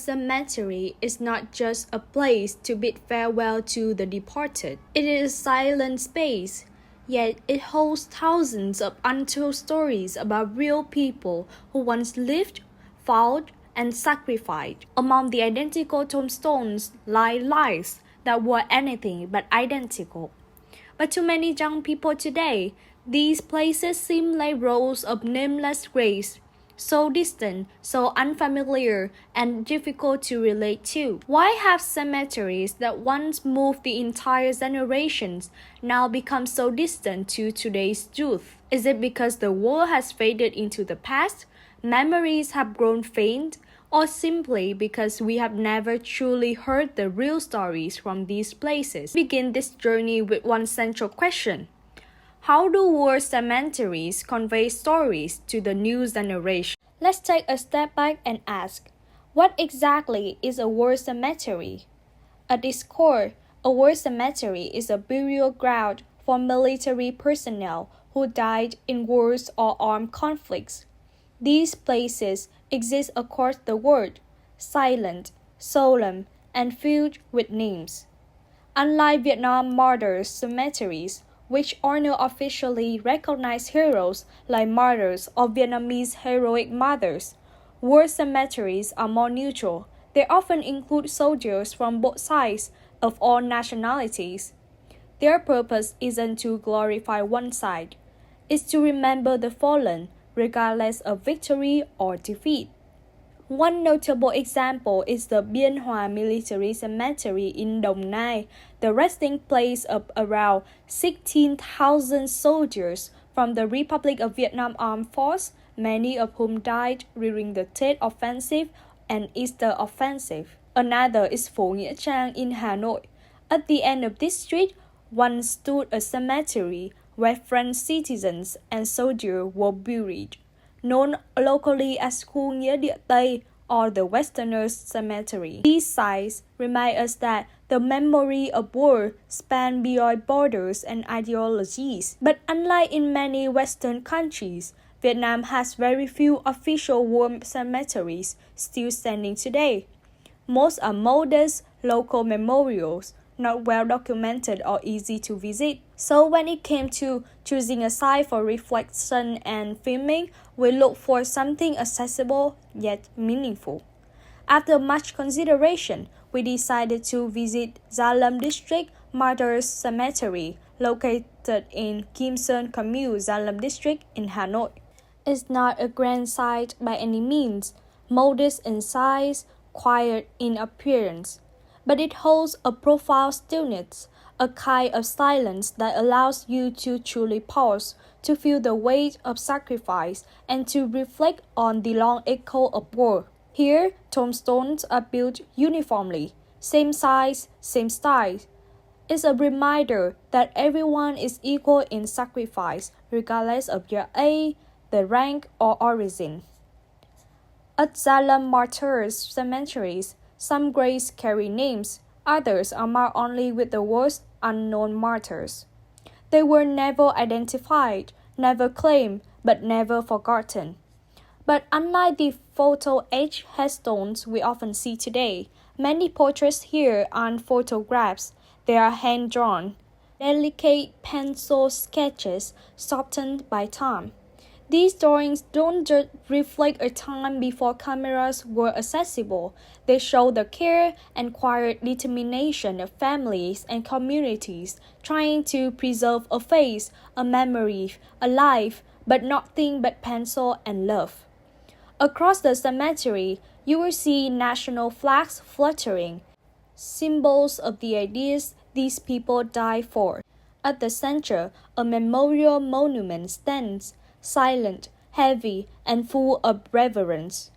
cemetery is not just a place to bid farewell to the departed. It is a silent space, yet it holds thousands of untold stories about real people who once lived, fought, and sacrificed. Among the identical tombstones lie lives that were anything but identical. But to many young people today, these places seem like rows of nameless graves, so distant, so unfamiliar, and difficult to relate to. Why have cemeteries that once moved the entire generations now become so distant to today's youth? Is it because the world has faded into the past, memories have grown faint, or simply because we have never truly heard the real stories from these places? Begin this journey with one central question. How do war cemeteries convey stories to the new generation? Let's take a step back and ask, what exactly is a war cemetery? At its core, a war cemetery is a burial ground for military personnel who died in wars or armed conflicts. These places exist across the world, silent, solemn, and filled with names. Unlike Vietnam martyrs' cemeteries, which honor officially recognized heroes like martyrs or Vietnamese heroic mothers, war cemeteries are more neutral. They often include soldiers from both sides of all nationalities. Their purpose isn't to glorify one side, it's to remember the fallen, regardless of victory or defeat. One notable example is the Bien Hoa Military Cemetery in Đồng Nai, the resting place of around 16,000 soldiers from the Republic of Vietnam Armed Force, many of whom died during the Tet Offensive and Easter Offensive. Another is Phố Nghĩa Trang in Hanoi. At the end of this street, once stood a cemetery where French citizens and soldiers were buried, known locally as Khu Nghĩa Địa Tây or the Westerners' Cemetery. These sites remind us that the memory of war spans beyond borders and ideologies. But unlike in many Western countries, Vietnam has very few official war cemeteries still standing today. Most are modest local memorials, not well documented or easy to visit. So when it came to choosing a site for reflection and filming, we looked for something accessible yet meaningful. After much consideration, we decided to visit Gia Lâm District Martyrs Cemetery, located in Kim Sơn Commune, Gia Lâm District in Hanoi. It's not a grand site by any means, modest in size, quiet in appearance, but it holds a profound stillness, a kind of silence that allows you to truly pause, to feel the weight of sacrifice, and to reflect on the long echo of war. Here, tombstones are built uniformly, same size, same style. It's a reminder that everyone is equal in sacrifice, regardless of your age, the rank, or origin. At Gia Lâm Martyrs cemeteries, some graves carry names, others are marked only with the words unknown martyrs. They were never identified, never claimed, but never forgotten. But unlike the photo-etched headstones we often see today, many portraits here aren't photographs, they are hand-drawn, delicate pencil sketches softened by time. These drawings don't just reflect a time before cameras were accessible. They show the care and quiet determination of families and communities trying to preserve a face, a memory, a life, but nothing but pencil and love. Across the cemetery, you will see national flags fluttering, symbols of the ideas these people died for. At the center, a memorial monument stands, silent, heavy, and full of reverence.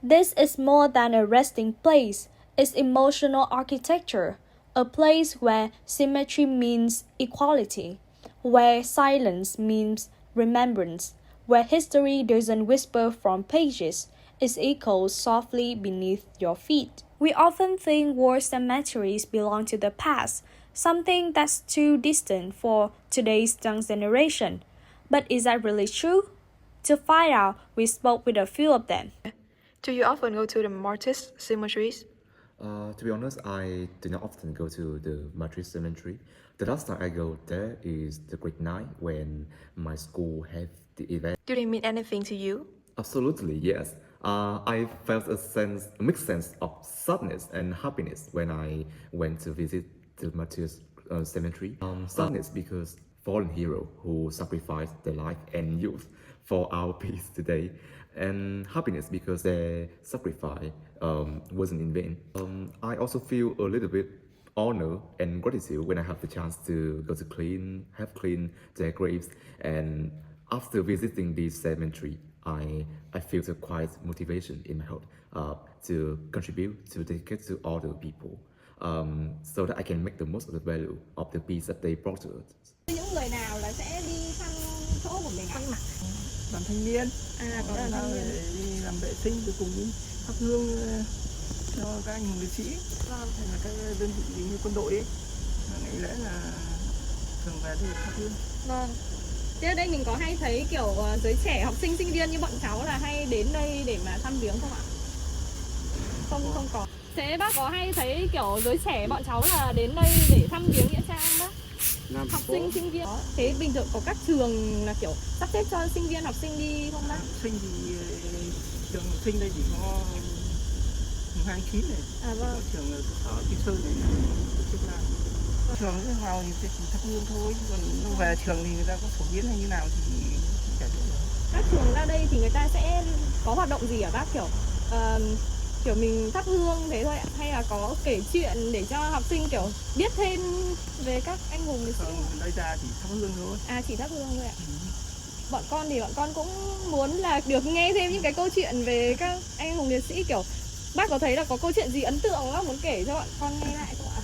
This is more than a resting place, it's emotional architecture, a place where symmetry means equality, where silence means remembrance, where history doesn't whisper from pages, it echoes softly beneath your feet. We often think war cemeteries belong to the past, something that's too distant for today's young generation. But is that really true? To find out, we spoke with a few of them. Do you often go to the martyrs' cemeteries? To be honest, I do not often go to the Madrid cemetery. The last time I go there is the Great Night when my school had the event. Do they mean anything to you? Absolutely, yes. I felt a mixed sense of sadness and happiness when I went to visit the Martyrs Cemetery. Sadness because fallen hero who sacrificed their life and youth for our peace today, and happiness because their sacrifice wasn't in vain. I also feel a little bit honor and gratitude when I have the chance to go to have clean their graves. And after visiting this cemetery, I feel a quiet motivation in my heart to contribute, to dedicate to other people, so that I can make the most of the value of the peace that they brought to us. Những người nào là sẽ đi thăm chỗ của mình ạ? Đoàn thanh niên, Có đoàn thanh niên. đi làm vệ sinh rồi cùng đi thắp hương cho các anh hùng liệt sĩ, Vâng. hay là các đơn vị như quân đội ấy. Ngày lễ là thường về để thắp hương. Vâng. Thế ở đây mình có hay thấy kiểu giới trẻ, học sinh, sinh viên như bọn cháu là hay đến đây để mà thăm viếng không ạ? Không có. Thế bác có hay thấy kiểu giới trẻ bọn cháu là đến đây để thăm viếng nghĩa trang không bác? Học sinh, sinh viên. Thế bình thường có các trường là kiểu sắp xếp cho sinh viên, học sinh đi không bác? Học sinh thì trường học sinh đây chỉ có mùng 29 này, Vâng. trường ở Kim Sơn này tổ chức làm. Trường vào thì chỉ thắp hương thôi, còn lúc về trường thì người ta có phổ biến hay như nào thì chả biết được. Các trường ra đây thì người ta sẽ có hoạt động gì hả bác, kiểu mình thắp hương thế thôi ạ, hay là có kể chuyện để cho học sinh kiểu biết thêm về các anh hùng liệt sĩ? Không, đây ra chỉ thắp hương thôi. Chỉ thắp hương thôi ạ. Bọn con cũng muốn là được nghe thêm những cái câu chuyện về các anh hùng liệt sĩ, kiểu bác có thấy là có câu chuyện gì ấn tượng bác muốn kể cho bọn con nghe lại không ạ?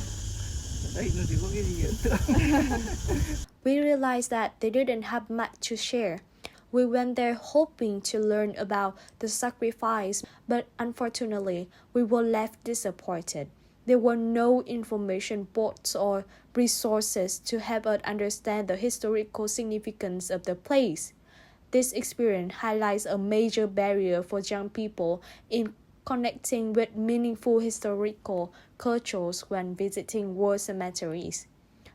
Đây nó chỉ có cái gì ấn tượng. We realized that they didn't have much to share. We went there hoping to learn about the sacrifice, but unfortunately, we were left disappointed. There were no information boards or resources to help us understand the historical significance of the place. This experience highlights a major barrier for young people in connecting with meaningful historical cultures when visiting war cemeteries.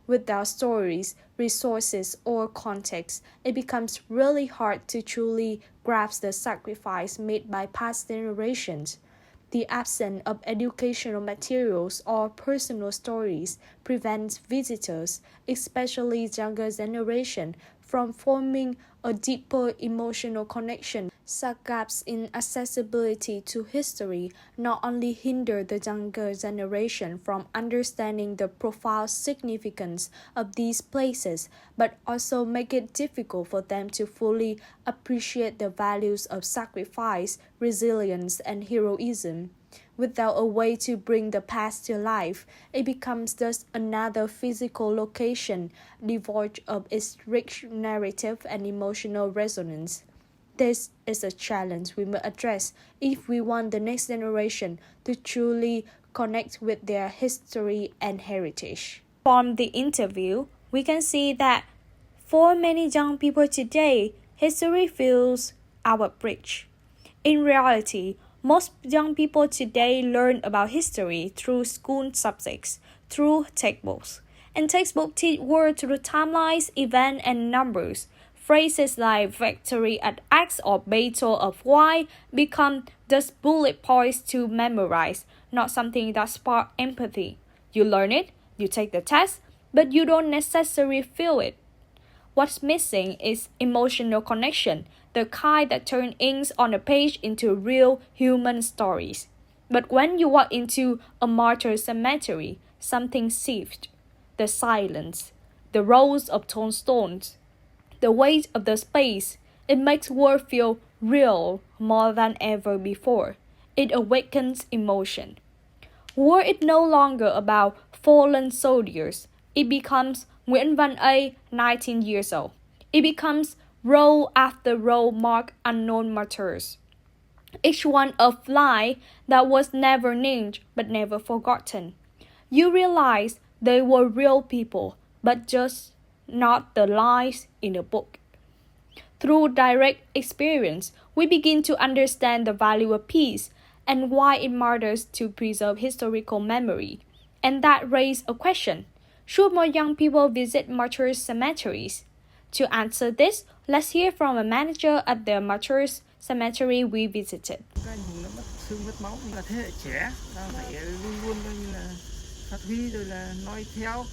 Without stories, resources, or context, it becomes really hard to truly grasp the sacrifice made by past generations. The absence of educational materials or personal stories prevents visitors, especially younger generation, from forming a deeper emotional connection. Such gaps in accessibility to history not only hinder the younger generation from understanding the profound significance of these places, but also make it difficult for them to fully appreciate the values of sacrifice, resilience, and heroism. Without a way to bring the past to life, it becomes just another physical location devoid of its rich narrative and emotional resonance. This is a challenge we must address if we want the next generation to truly connect with their history and heritage. From the interview, we can see that for many young people today, history feels out of reach. In reality, most young people today learn about history through school subjects, through textbooks. And textbooks teach words through timelines, events, and numbers. Phrases like victory at X or battle of Y become just bullet points to memorize, not something that sparks empathy. You learn it, you take the test, but you don't necessarily feel it. What's missing is emotional connection, the kind that turns inks on a page into real human stories. But when you walk into a martyr cemetery, something shifts. The silence, the rows of tombstones, the weight of the space, it makes world feel real more than ever before. It awakens emotion. War is no longer about fallen soldiers. It becomes Nguyễn Văn A, 19 years old. It becomes row after row mark unknown martyrs. Each one a lie that was never named but never forgotten. You realize they were real people, but just not the lies in a book. Through direct experience, we begin to understand the value of peace, and why it matters to preserve historical memory. And that raises a question. Should more young people visit martyrs' cemeteries? To answer this, let's hear from a manager at the martyrs' cemetery we visited. Các anh hùng đã mất xương mất máu là thế hệ trẻ, ta phải luôn luôn coi như là phát huy rồi là nói theo.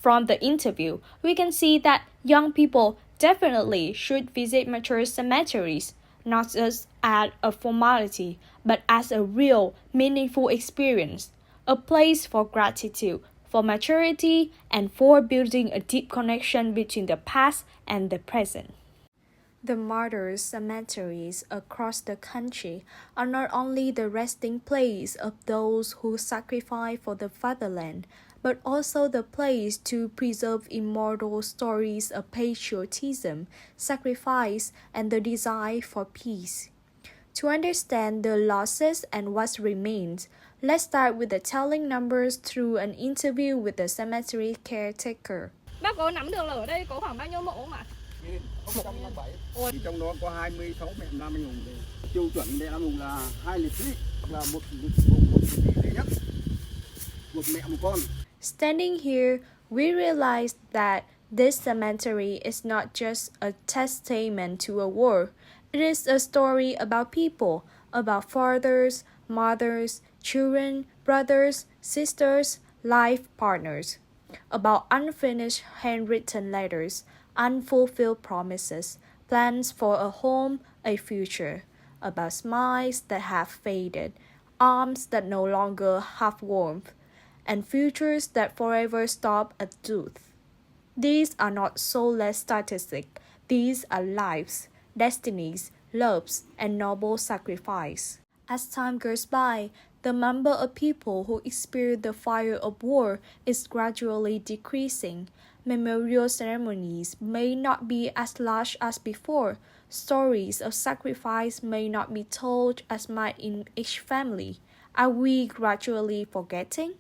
From the interview, we can see that young people definitely should visit mature cemeteries, not just as a formality, but as a real, meaningful experience, a place for gratitude, for maturity, and for building a deep connection between the past and the present. The martyrs' cemeteries across the country are not only the resting place of those who sacrifice for the fatherland, but also the place to preserve immortal stories of patriotism, sacrifice, and the desire for peace. To understand the losses and what remains, let's start with the telling numbers through an interview with the cemetery caretaker. Bác có nắm được là ở đây có khoảng bao nhiêu mộ không ạ? 107. Thì trong đó có 26 mẹ nam anh hùng. Tiêu chuẩn mẹ nam hùng là 2 liệt sĩ, là một liệt sĩ duy nhất, một mẹ một con. Standing here, we realize that this cemetery is not just a testament to a war. It is a story about people, about fathers, mothers, children, brothers, sisters, life partners, about unfinished handwritten letters, unfulfilled promises, plans for a home, a future, about smiles that have faded, arms that no longer have warmth, and futures that forever stop at death. These are not soulless statistics. These are lives, destinies, loves, and noble sacrifice. As time goes by, the number of people who experience the fire of war is gradually decreasing. Memorial ceremonies may not be as large as before. Stories of sacrifice may not be told as much in each family. Are we gradually forgetting?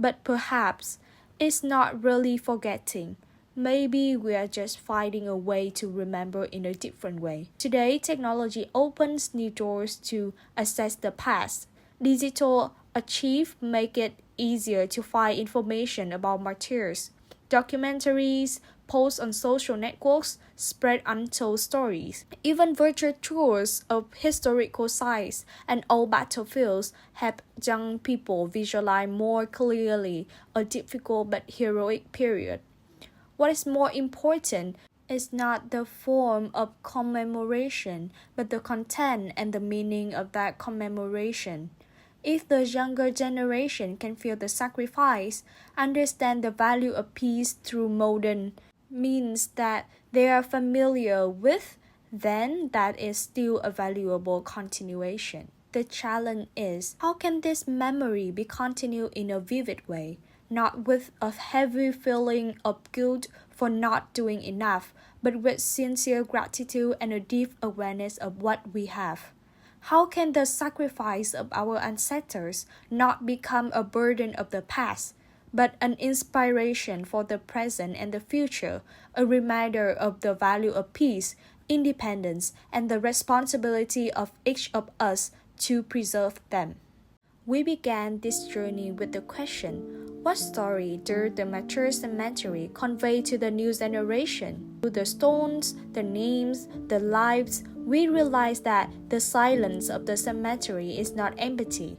But perhaps it's not really forgetting. Maybe we are just finding a way to remember in a different way. Today, technology opens new doors to access the past. Digital archives make it easier to find information about martyrs. Documentaries, posts on social networks spread untold stories. Even virtual tours of historical sites and old battlefields help young people visualize more clearly a difficult but heroic period. What is more important is not the form of commemoration, but the content and the meaning of that commemoration. If the younger generation can feel the sacrifice, understand the value of peace through modern means that they are familiar with, then that is still a valuable continuation. The challenge is, how can this memory be continued in a vivid way, not with a heavy feeling of guilt for not doing enough, but with sincere gratitude and a deep awareness of what we have? How can the sacrifice of our ancestors not become a burden of the past, but an inspiration for the present and the future, a reminder of the value of peace, independence, and the responsibility of each of us to preserve them? We began this journey with the question, what story does the mature cemetery convey to the new generation? Through the stones, the names, the lives, we realize that the silence of the cemetery is not empty.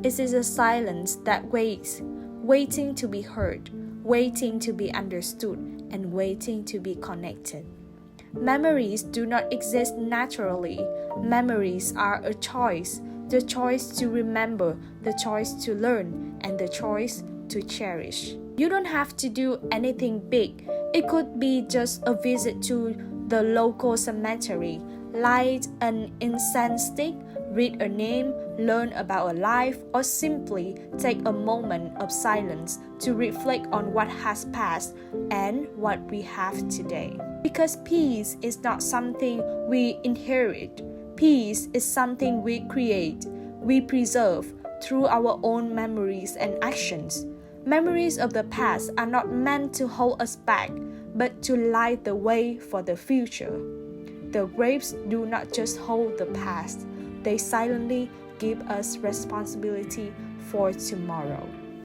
It is a silence that waits, waiting to be heard, waiting to be understood, and waiting to be connected. Memories do not exist naturally. Memories are a choice. The choice to remember, the choice to learn, and the choice to cherish. You don't have to do anything big. It could be just a visit to the local cemetery, light an incense stick, read a name, learn about a life, or simply take a moment of silence to reflect on what has passed and what we have today. Because peace is not something we inherit. Peace is something we create, we preserve through our own memories and actions. Memories of the past are not meant to hold us back, but to light the way for the future. The graves do not just hold the past, they silently give us responsibility for tomorrow.